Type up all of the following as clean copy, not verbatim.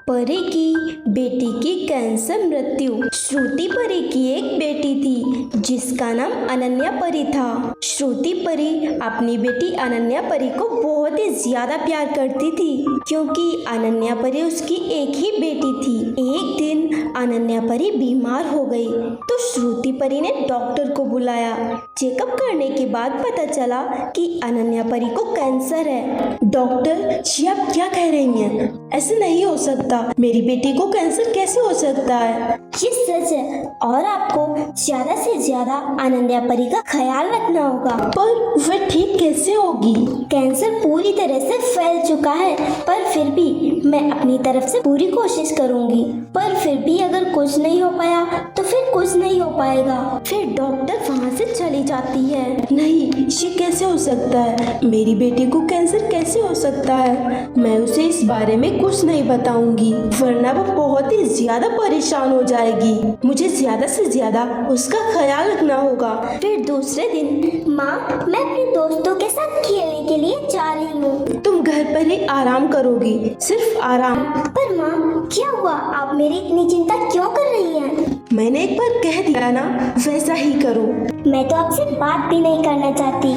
परी की बेटी की कैंसर मृत्यु। श्रुति परी की एक बेटी थी जिसका नाम अनन्या परी था। श्रुति परी अपनी बेटी अनन्या परी को बहुत ही ज्यादा प्यार करती थी क्योंकि अनन्या परी उसकी एक ही बेटी थी। एक दिन अनन्या परी बीमार हो गई तो श्रुति परी ने डॉक्टर को बुलाया। चेकअप करने के बाद पता चला कि अनन्या परी को कैंसर है। डॉक्टर जी आप क्या कह रही हैं? ऐसे नहीं हो सकता, मेरी बेटी को कैंसर कैसे हो सकता है? ये सच है और आपको ज्यादा से ज्यादा अनन्या परी का ख्याल रखना होगा। पर वह ठीक कैसे होगी? कैंसर पूरी तरह से फैल चुका है पर फिर भी मैं अपनी तरफ से पूरी कोशिश करूंगी। पर फिर भी अगर कुछ नहीं हो पाया तो फिर कुछ नहीं हो पाएगा। फिर डॉक्टर वहाँ से चली जाती है। नहीं, ये कैसे हो सकता है? मेरी बेटी को कैंसर कैसे हो सकता है? मैं उसे इस बारे में कुछ नहीं बताऊंगी वरना वो बहुत ही ज्यादा परेशान हो जाएगी। मुझे ज्यादा से ज्यादा उसका ख्याल रखना होगा। फिर दूसरे दिन माँ, मैं अपने दोस्तों के साथ खेलने के लिए जा रही हूँ। तुम घर पर ही आराम करोगी, सिर्फ आराम। पर माँ क्या हुआ, आप मेरी इतनी चिंता क्यों कर रही हैं? मैंने एक बार कह दिया ना, वैसा ही करो। मैं तो आपसे बात भी नहीं करना चाहती।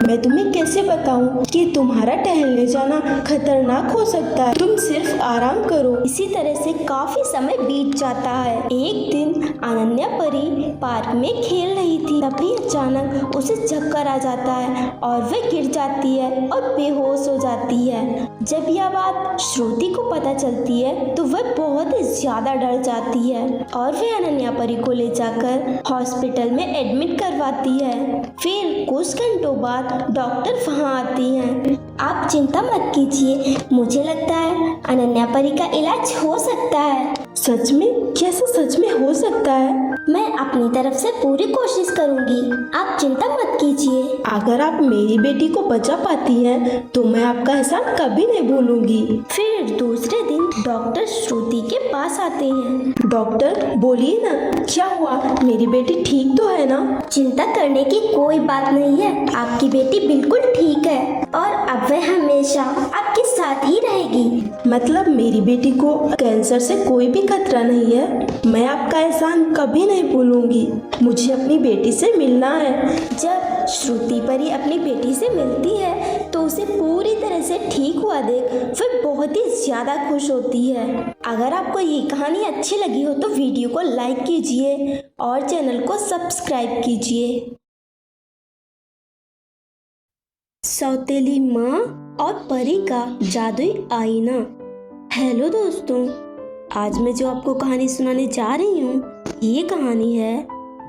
मैं तुम्हें कैसे बताऊं कि तुम्हारा टहलने जाना खतरनाक हो सकता है। तुम सिर्फ आराम करो। इसी तरह से काफी समय बीत जाता है। एक दिन अनन्या परी पार्क में खेल रही थी, तभी अचानक उसे चक्कर आ जाता है और वह गिर जाती है और बेहोश हो जाती है। जब यह बात श्रुति को पता चलती है तो वह बहुत ही ज्यादा डर जाती है और वह अनन्या परी को ले जाकर हॉस्पिटल में एडमिट करवाती है। फिर कुछ घंटों बाद डॉक्टर वहाँ आती हैं। आप चिंता मत कीजिए, मुझे लगता है अनन्या परी का इलाज हो सकता है। सच में? कैसे सच में हो सकता है? मैं अपनी तरफ से पूरी कोशिश करूंगी, आप चिंता मत कीजिए। अगर आप मेरी बेटी को बचा पाती हैं तो मैं आपका एहसान कभी नहीं भूलूंगी। फिर दूसरे दिन डॉक्टर श्रुति के पास आते हैं। डॉक्टर बोलिए ना, क्या हुआ? मेरी बेटी ठीक तो है ना? चिंता करने की कोई बात नहीं है, आपकी बेटी बिल्कुल ठीक है और अब वह हमेशा आपके साथ ही रहेगी। मतलब मेरी बेटी को कैंसर से कोई भी खतरा नहीं है? मैं आपका एहसान कभी नहीं भूलूंगी। मुझे अपनी बेटी से मिलना है। जब श्रुति परी अपनी बेटी से मिलती है तो उसे पूरी तरह से ठीक हुआ देख वह बहुत ही ज्यादा खुश होती है। अगर आपको ये कहानी अच्छी लगी हो तो वीडियो को लाइक कीजिए और चैनल को सब्सक्राइब कीजिए। सौतेली माँ और परी का जादुई आईना। हेलो दोस्तों, आज मैं जो आपको कहानी सुनाने जा रही हूँ ये कहानी है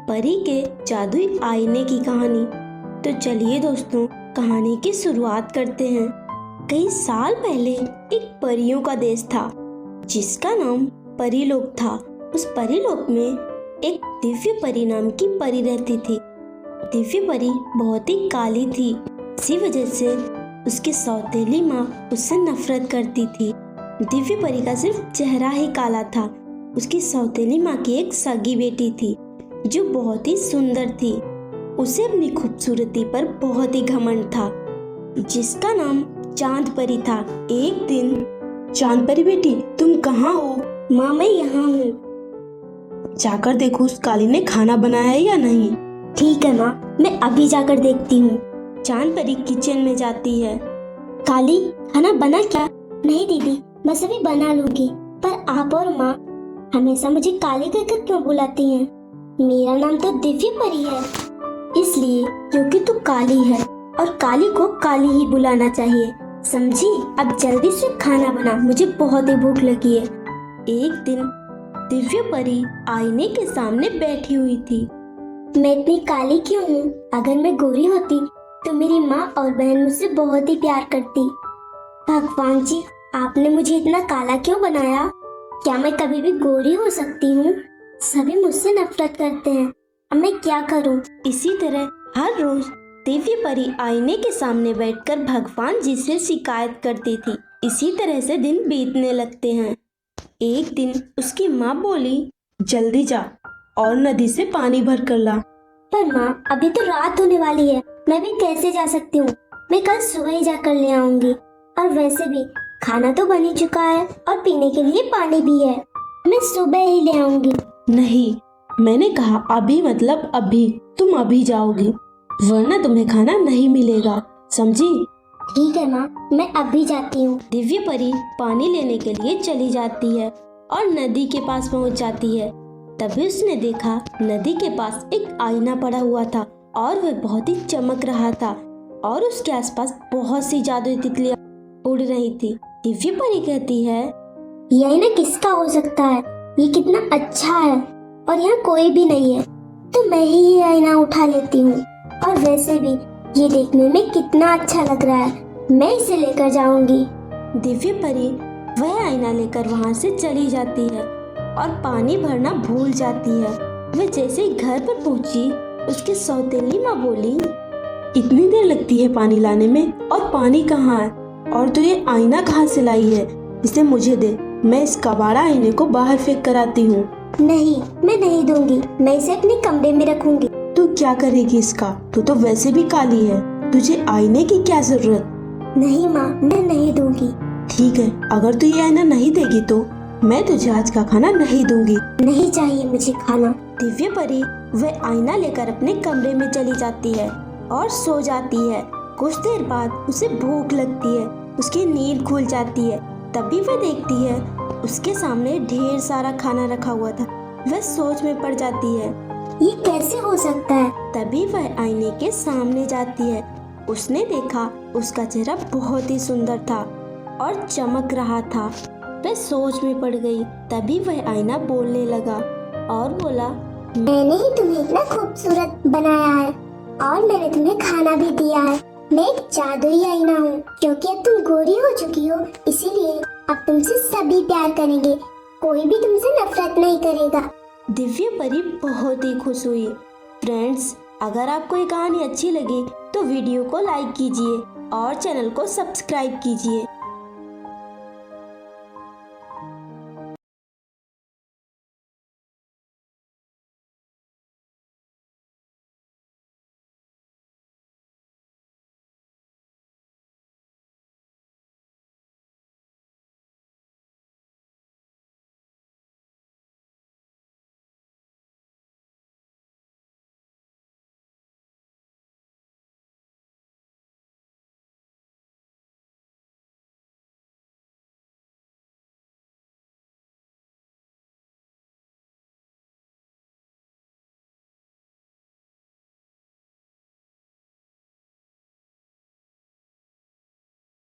परी के जादुई आईने की कहानी। तो चलिए दोस्तों कहानी की शुरुआत करते हैं। कई साल पहले एक परियों का देश था जिसका नाम परीलोक था। उस परीलोक में एक दिव्य परी नाम की परी रहती थी। दिव्य परी बहुत ही काली थी, इसी वजह से उसकी सौतेली माँ उससे नफरत करती थी। दिव्य परी का सिर्फ चेहरा ही काला था। उसकी सौतेली माँ की एक सगी बेटी थी जो बहुत ही सुंदर थी। उसे अपनी खूबसूरती पर बहुत ही घमंड था जिसका नाम चांद परी था। एक दिन, चांद परी बेटी तुम कहाँ हो? माँ मैं यहाँ हूँ। जाकर देखो उस काली ने खाना बनाया है या नहीं। ठीक है माँ, मैं अभी जाकर देखती हूँ। चांद परी किचन में जाती है। काली खाना बना क्या? नहीं दीदी, मैं सभी बना लूंगी, पर आप और माँ हमेशा मुझे काली कहकर क्यों बुलाती हैं? मेरा नाम तो दिव्य परी है, इसलिए क्योंकि तू काली है और काली को काली ही बुलाना चाहिए, समझी? अब जल्दी से खाना बना, मुझे बहुत ही भूख लगी है। एक दिन दिव्य परी आईने के सामने बैठी हुई थी। मैं इतनी काली क्यों हूँ? अगर मैं गोरी होती तो मेरी माँ और बहन मुझसे बहुत ही प्यार करती। भगवान जी, आपने मुझे इतना काला क्यों बनाया? क्या मैं कभी भी गोरी हो सकती हूँ? सभी मुझसे नफरत करते हैं, अब मैं क्या करूँ? इसी तरह हर रोज दिव्य परी आईने के सामने बैठकर भगवान जी से शिकायत करती थी। इसी तरह से दिन बीतने लगते हैं। एक दिन उसकी माँ बोली, जल्दी जा और नदी से पानी भर कर ला। पर माँ अभी तो रात होने वाली है, मैं भी कैसे जा सकती हूँ? मैं कल सुबह ही जाकर ले आऊंगी। और वैसे भी खाना तो बन ही चुका है और पीने के लिए पानी भी है। मैं सुबह ही ले आऊंगी। नहीं, मैंने कहा अभी मतलब अभी। तुम अभी जाओगी, वरना तुम्हें खाना नहीं मिलेगा, समझी? ठीक है माँ, मैं अभी जाती हूँ। दिव्य परी पानी लेने के लिए चली जाती है और नदी के पास पहुंच जाती है। तभी उसने देखा नदी के पास एक आईना पड़ा हुआ था और वह बहुत ही चमक रहा था और उसके आसपास बहुत सी जादुई तितलियां उड़ रही थी। दिव्य परी कहती है, ये आईना किसका हो सकता है? ये कितना अच्छा है और यहाँ कोई भी नहीं है, तो मैं ही ये आईना उठा लेती हूँ। और वैसे भी ये देखने में कितना अच्छा लग रहा है, मैं इसे लेकर जाऊंगी। दिव्य परी वह आईना लेकर वहां से चली जाती है और पानी भरना भूल जाती है। वह जैसे ही घर पर पहुंची, उसकी सौतेली माँ बोली, इतनी देर लगती है पानी लाने में, और पानी कहाँ है? और तू ये आईना कहाँ से लाई है? इसे मुझे दे, मैं इस कबाड़ा आईने को बाहर फेंक कर आती हूँ। नहीं, मैं नहीं दूंगी, मैं इसे अपने कमरे में रखूंगी। तू क्या करेगी इसका? तू तो वैसे भी काली है, तुझे आईने की क्या जरूरत? नहीं माँ, मैं नहीं दूंगी। ठीक है, अगर तू ये आईना नहीं देगी तो मैं तुझे आज का खाना नहीं दूंगी। नहीं चाहिए मुझे खाना। दिव्य परी वह आईना लेकर अपने कमरे में चली जाती है और सो जाती है। कुछ देर बाद उसे भूख लगती है, उसकी नींद खुल जाती है। तभी वह देखती है उसके सामने ढेर सारा खाना रखा हुआ था। वह सोच में पड़ जाती है, ये कैसे हो सकता है? तभी वह आईने के सामने जाती है। उसने देखा उसका चेहरा बहुत ही सुंदर था और चमक रहा था। वह सोच में पड़ गई। तभी वह आईना बोलने लगा और बोला, मैंने ही तुम्हें इतना खूबसूरत बनाया है और मैंने तुम्हें खाना भी दिया है। मैं एक जादुई आईना हूँ, क्योंकि अब तुम गोरी हो चुकी हो, इसीलिए अब तुमसे सभी प्यार करेंगे, कोई भी तुमसे नफरत नहीं करेगा। दिव्य परी बहुत ही खुश हुई। फ्रेंड्स, अगर आपको ये कहानी अच्छी लगी तो वीडियो को लाइक कीजिए और चैनल को सब्सक्राइब कीजिए।